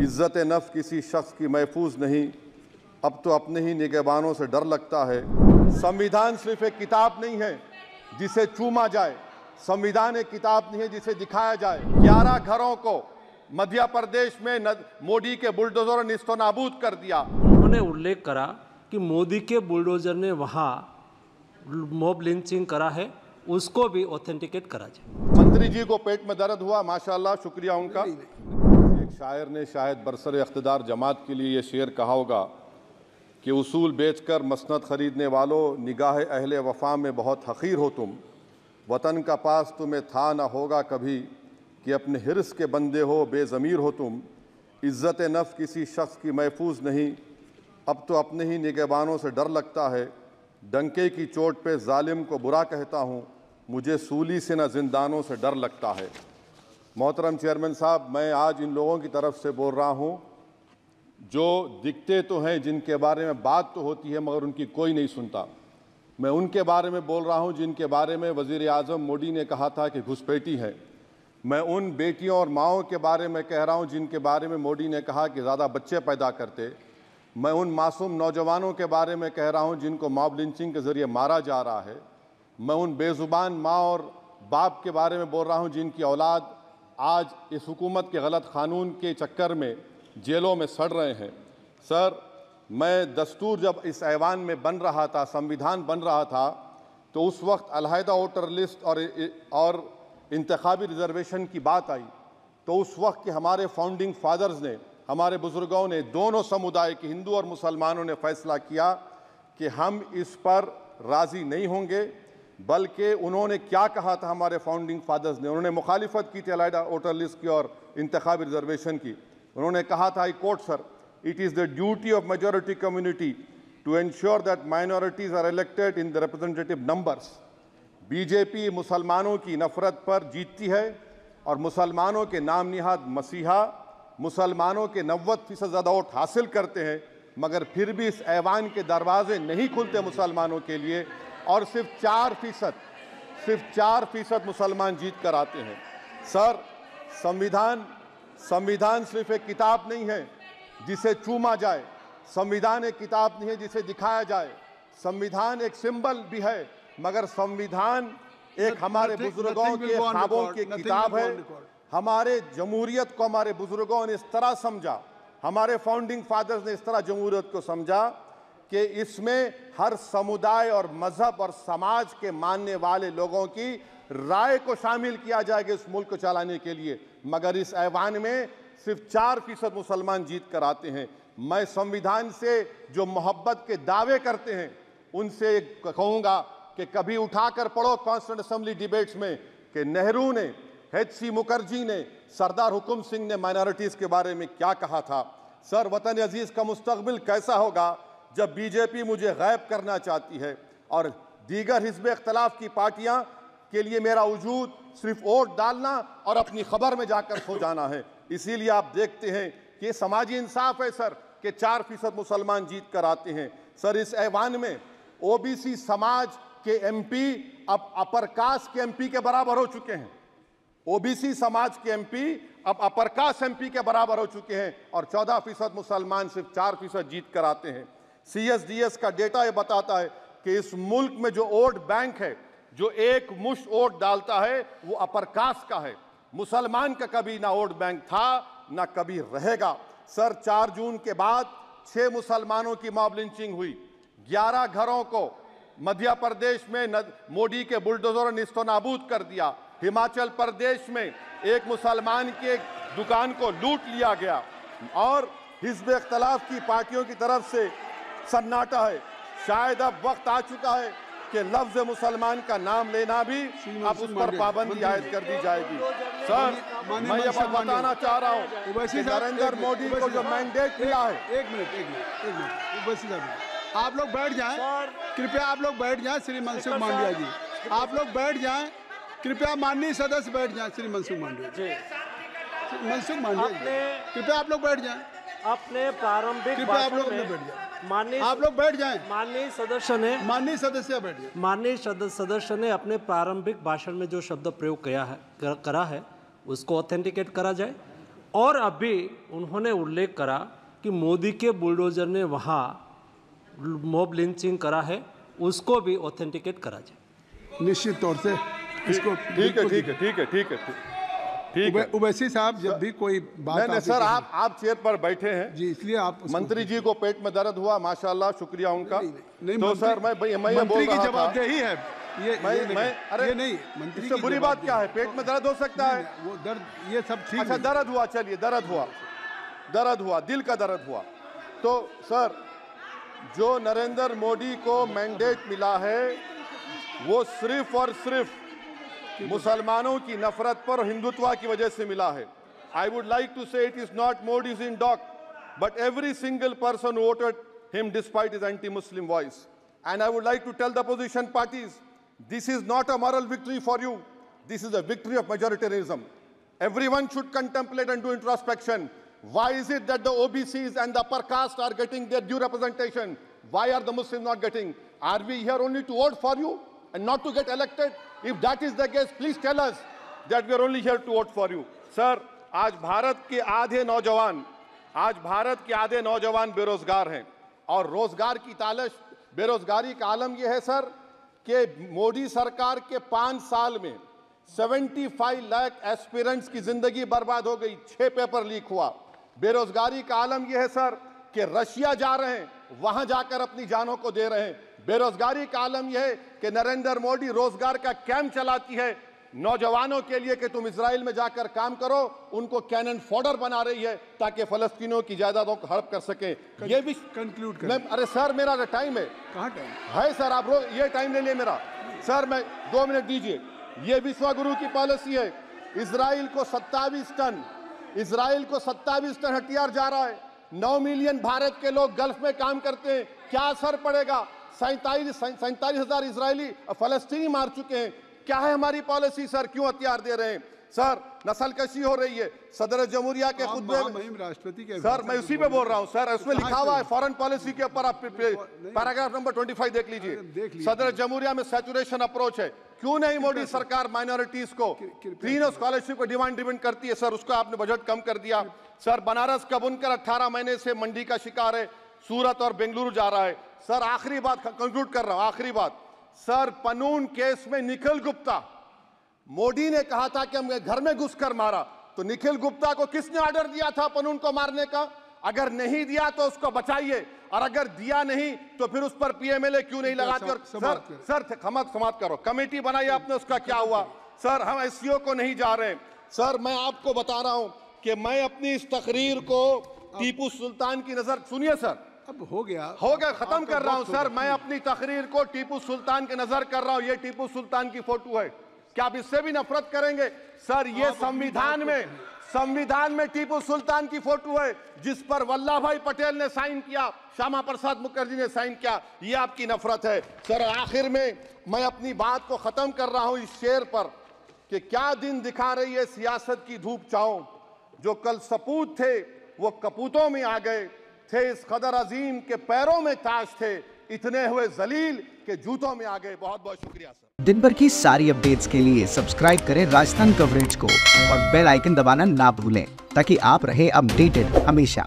इज्जत नफ्स किसी शख्स की महफूज नहीं, अब तो अपने ही निगहबानों से डर लगता है। संविधान सिर्फ एक किताब नहीं है जिसे चूमा जाए, संविधान एक किताब नहीं है जिसे दिखाया जाए। 11 घरों को मध्य प्रदेश में मोदी के बुलडोजर ने निस्तो नाबूद कर दिया। उन्होंने उल्लेख करा कि मोदी के बुलडोजर ने वहां मॉब लिंचिंग करा है, उसको भी ऑथेंटिकेट करा जाए। मंत्री जी को पेट में दर्द हुआ, माशाल्लाह, शुक्रिया उनका। एक शायर ने शायद बरसर इख्तिदार जमात के लिए ये शेर कहा होगा कि उसूल बेचकर मसनद खरीदने वालों, निगाह अहले वफा में बहुत हक़ीर हो तुम। वतन का पास तुम्हें था न होगा कभी कि अपने हिर्स के बंदे हो, बेज़मीर हो तुम। इज्जत नफ्स किसी शख्स की महफूज नहीं, अब तो अपने ही निगहबानों से डर लगता है। डंके की चोट पे जालिम को बुरा कहता हूँ, मुझे सूली से न जिंदानों से डर लगता है। मोहतरम चेयरमैन साहब, मैं आज इन लोगों की तरफ से बोल रहा हूँ जो दिखते तो हैं, जिनके बारे में बात तो होती है मगर उनकी कोई नहीं सुनता। मैं उनके बारे में बोल रहा हूँ जिनके बारे में वज़ीर आज़म मोदी ने कहा था कि घुसपैठी है। मैं उन बेटियों और माओं के बारे में कह रहा हूँ जिनके बारे में मोदी ने कहा कि ज़्यादा बच्चे पैदा करते। मैं उन मासूम नौजवानों के बारे में कह रहा हूँ जिनको मॉब लिंचिंग के ज़रिए मारा जा रहा है। मैं उन बेज़ुबान माँ और बाप के बारे में बोल रहा हूँ जिनकी औलाद आज इस हुकूमत के गलत कानून के चक्कर में जेलों में सड़ रहे हैं। सर, मैं दस्तूर जब इस ऐवान में बन रहा था, संविधान बन रहा था, तो उस वक्त अलहदा वोटर लिस्ट और इंतखाबी रिजर्वेशन की बात आई तो उस वक्त के हमारे फाउंडिंग फादर्स ने, हमारे बुजुर्गों ने, दोनों समुदाय के हिंदू और मुसलमानों ने फैसला किया कि हम इस पर राज़ी नहीं होंगे। बल्कि उन्होंने क्या कहा था हमारे फाउंडिंग फादर्स ने, उन्होंने मुखालिफत की थी अलहदा वोटर लिस्ट की और इंतखाबी रिजर्वेशन की। उन्होंने कहा था, I quote sir, it is the duty of majority community to ensure that minorities are elected in the representative numbers. BJP मुसलमानों की नफरत पर जीतती है और मुसलमानों के नाम निहाद मसीहा मुसलमानों के 90% ज़्यादा वोट हासिल करते हैं, मगर फिर भी इस ऐवान के दरवाजे नहीं खुलते मुसलमानों के लिए और सिर्फ 4% मुसलमान जीत कर आते हैं। सर, संविधान सिर्फ एक किताब नहीं है जिसे चूमा जाए, संविधान एक किताब नहीं है जिसे दिखाया जाए। संविधान एक सिंबल भी है, मगर संविधान एक हमारे बुजुर्गों के ख्वाबों की किताब है। हमारे जमहूरियत को हमारे बुजुर्गों ने इस तरह समझा, हमारे फाउंडिंग फादर्स ने इस तरह जमहूरियत को समझा कि इसमें हर समुदाय और मजहब और समाज के मानने वाले लोगों की राय को शामिल किया जाएगा इस मुल्क को चलाने के लिए। मगर इस ऐवान में सिर्फ 4% मुसलमान जीत कर आते हैं। मैं संविधान से जो मोहब्बत के दावे करते हैं उनसे कहूँगा कि कभी उठाकर पढ़ो कॉन्स्टिट्यूएंट असेंबली डिबेट्स में कि नेहरू ने, HC मुखर्जी ने, सरदार हुकुम सिंह ने माइनॉरिटीज़ के बारे में क्या कहा था। सर, वतन अजीज़ का मुस्तकबिल कैसा होगा जब बीजेपी मुझे गायब करना चाहती है और दीगर हिज़्ब इख्तिलाफ की पार्टियां के लिए मेरा वजूद सिर्फ वोट डालना और अपनी खबर में जाकर सो जाना है। इसीलिए आप देखते हैं कि समाजी इंसाफ है सर कि 4% मुसलमान जीत कर आते हैं। सर, इस ऐवान में OBC समाज के MP अब अपर कास्ट के MP के बराबर हो चुके हैं। OBC समाज के MP अब अपर कास्ट MP के बराबर हो चुके हैं और 14% मुसलमान सिर्फ 4% जीत कर आते हैं। CSDS का डेटा ये बताता है कि इस मुल्क में जो वोट बैंक है, जो एक मुश्त वोट डालता है, वो अपर कास्ट का है। मुसलमान का कभी ना वोट बैंक था ना कभी रहेगा। सर, 4 जून के बाद 6 मुसलमानों की मॉब लिंचिंग हुई। 11 घरों को मध्य प्रदेश में मोदी के बुलडोजर ने निस्तो नाबूद कर दिया। हिमाचल प्रदेश में एक मुसलमान की एक दुकान को लूट लिया गया और हिज़्ब इख्तिलाफ की पार्टियों की तरफ से सन्नाटा है। शायद अब वक्त आ चुका है कि लफ्ज़ मुसलमान का नाम लेना भी अब उस पर पाबंदी आयद कर दी जाएगी। सर, मैं ये बात बताना चाह रहा हूँ कि नरेंद्र मोदी को जो मैंडेट मिला है। एक मिनट, आप लोग बैठ जाएं, कृपया आप लोग बैठ जाएं। श्री मनसुख मांडविया जी, आप लोग बैठ जाएं, कृपया माननीय सदस्य बैठ जाएं। श्री मनसुख मांडविया जी, मनसुख मांडविया जी, कृपया आप लोग बैठ जाएं। अपने प्रारंभिक कृपया आप लोग बैठ जाएं। आप लोग बैठ जाएं। माननीय सदस्य ने अपने प्रारंभिक भाषण में जो शब्द प्रयोग करा है उसको ऑथेंटिकेट करा जाए और अभी उन्होंने उल्लेख करा कि मोदी के बुलडोजर ने वहाँ मॉब लिंचिंग करा है, उसको भी ऑथेंटिकेट करा जाए। निश्चित तौर से इसको ठीक है। उवैसी साहब जब भी कोई बात नहीं सर, आप चेयर पर बैठे हैं जी, इसलिए आप मंत्री जी को पेट में दर्द हुआ, माशाल्लाह, शुक्रिया उनका। नहीं, तो सर मैं मंत्री की जवाबदेही है अरे नहीं, मंत्री इससे बुरी बात क्या है? पेट में दर्द हो सकता है, वो दर्द ये सब ठीक। अच्छा दर्द हुआ, चलिए दर्द हुआ, दिल का दर्द हुआ। तो सर जो नरेंद्र मोदी को मैंडेट मिला है वो सिर्फ और सिर्फ मुसलमानों की नफरत पर हिंदुत्व की वजह से मिला है। I would like to say it is not Modi's in doc but every single person voted him despite his anti Muslim voice. And I would like to tell the opposition parties, this is not a moral victory for you, this is a victory of majoritarianism. Everyone should contemplate and do introspection. Why is it that the OBCs and the upper caste are getting their due representation? Why are the Muslims not getting? Are we here only to vote for you and not to get elected? If that is the case, please tell us that we are only here to vote for you. Sir, आज भारत के आधे नौजवान बेरोजगार हैं और रोजगार की तालाश, बेरोजगारी का आलम यह है सर कि मोदी सरकार के 5 साल में 75 लाख एस्पिरेंट्स की जिंदगी बर्बाद हो गई, 6 पेपर लीक हुआ। बेरोजगारी का आलम यह है सर कि रशिया जा रहे हैं, वहां जाकर अपनी जानों को दे रहे हैं। बेरोजगारी का आलम यह है कि नरेंद्र मोदी रोजगार का कैंप चलाती है नौजवानों के लिए कि तुम इजराइल में जाकर काम करो, उनको कैनन फॉडर बना रही है ताकि फलस्तीनियों की जायदादों को हड़प कर सके। ये भी कंक्लूड कर। अरे सर मेरा टाइम है, कहाँ टाइम है सर? आप ये टाइम ले लिए मेरा सर, मैं 2 मिनट दीजिए। ये विश्वगुरु की पॉलिसी है, इजराइल को 27 टन हथियार जा रहा है। 9 मिलियन भारत के लोग गल्फ में काम करते हैं, क्या असर पड़ेगा? 47,000 इजरायली फलस्तीनी मार चुके हैं। क्या है हमारी पॉलिसी सर? क्यों हथियार दे रहे हैं सर? नस्लकशी हो रही है। सदर जमहूरिया के खुतबे में राष्ट्रपति के सर, मैं उसी पे बोल रहा हूं सर, उसमें लिखा हुआ है फॉरेन पॉलिसी के ऊपर, आप पैराग्राफ नंबर 25 देख लीजिए। सदर जमहूरिया में सैचुरेशन अप्रोच है। क्यों नहीं मोदी सरकार माइनॉरिटीज को तीनों स्कॉलरशिप को डिमांड करती है सर? उसको आपने बजट कम कर दिया सर। बनारस का बुनकर 18 महीने से मंडी का शिकार है, सूरत और बेंगलुरु जा रहा है सर। आखिरी बात कंक्लूड कर रहा हूं, आखिरी बात सर, पनून केस में निखिल गुप्ता, मोदी ने कहा था कि हम घर में घुसकर मारा, तो निखिल गुप्ता को किसने ऑर्डर दिया था पनून को मारने का? अगर नहीं दिया तो उसको बचाइए, और अगर दिया नहीं तो फिर उस पर पीएमएलए क्यों नहीं लगाते? और सर समाप्त करो। कमेटी बनाई आपने, उसका क्या हुआ सर? हम एससीओ को नहीं जा रहे सर। मैं आपको बता रहा हूं कि मैं अपनी इस तकरीर को टीपू सुल्तान की नजर, सुनिए सर, अब हो गया खत्म कर रहा हूं सर। मैं अपनी तकरीर को टीपू सुल्तान के नजर कर रहा हूं। ये टीपू सुल्तान की फोटो है, क्या आप इससे भी नफरत करेंगे सर? ये संविधान में टीपू सुल्तान की फोटो है जिस पर वल्लभ भाई पटेल ने साइन किया, श्यामा प्रसाद मुखर्जी ने साइन किया। ये आपकी नफरत है सर। आखिर में मैं अपनी बात को खत्म कर रहा हूं इस शेर पर कि क्या दिन दिखा रही है सियासत की धूप छांव। जो कल सपूत थे वो कपूतों में आ गए, थे इस कदर अजीम के पैरों में ताज थे, इतने हुए जलील के जूतों में आ गए। बहुत बहुत शुक्रिया सर। दिन भर की सारी अपडेट्स के लिए सब्सक्राइब करें राजस्थान कवरेज को और बेल आइकन दबाना ना भूलें ताकि आप रहे अपडेटेड हमेशा।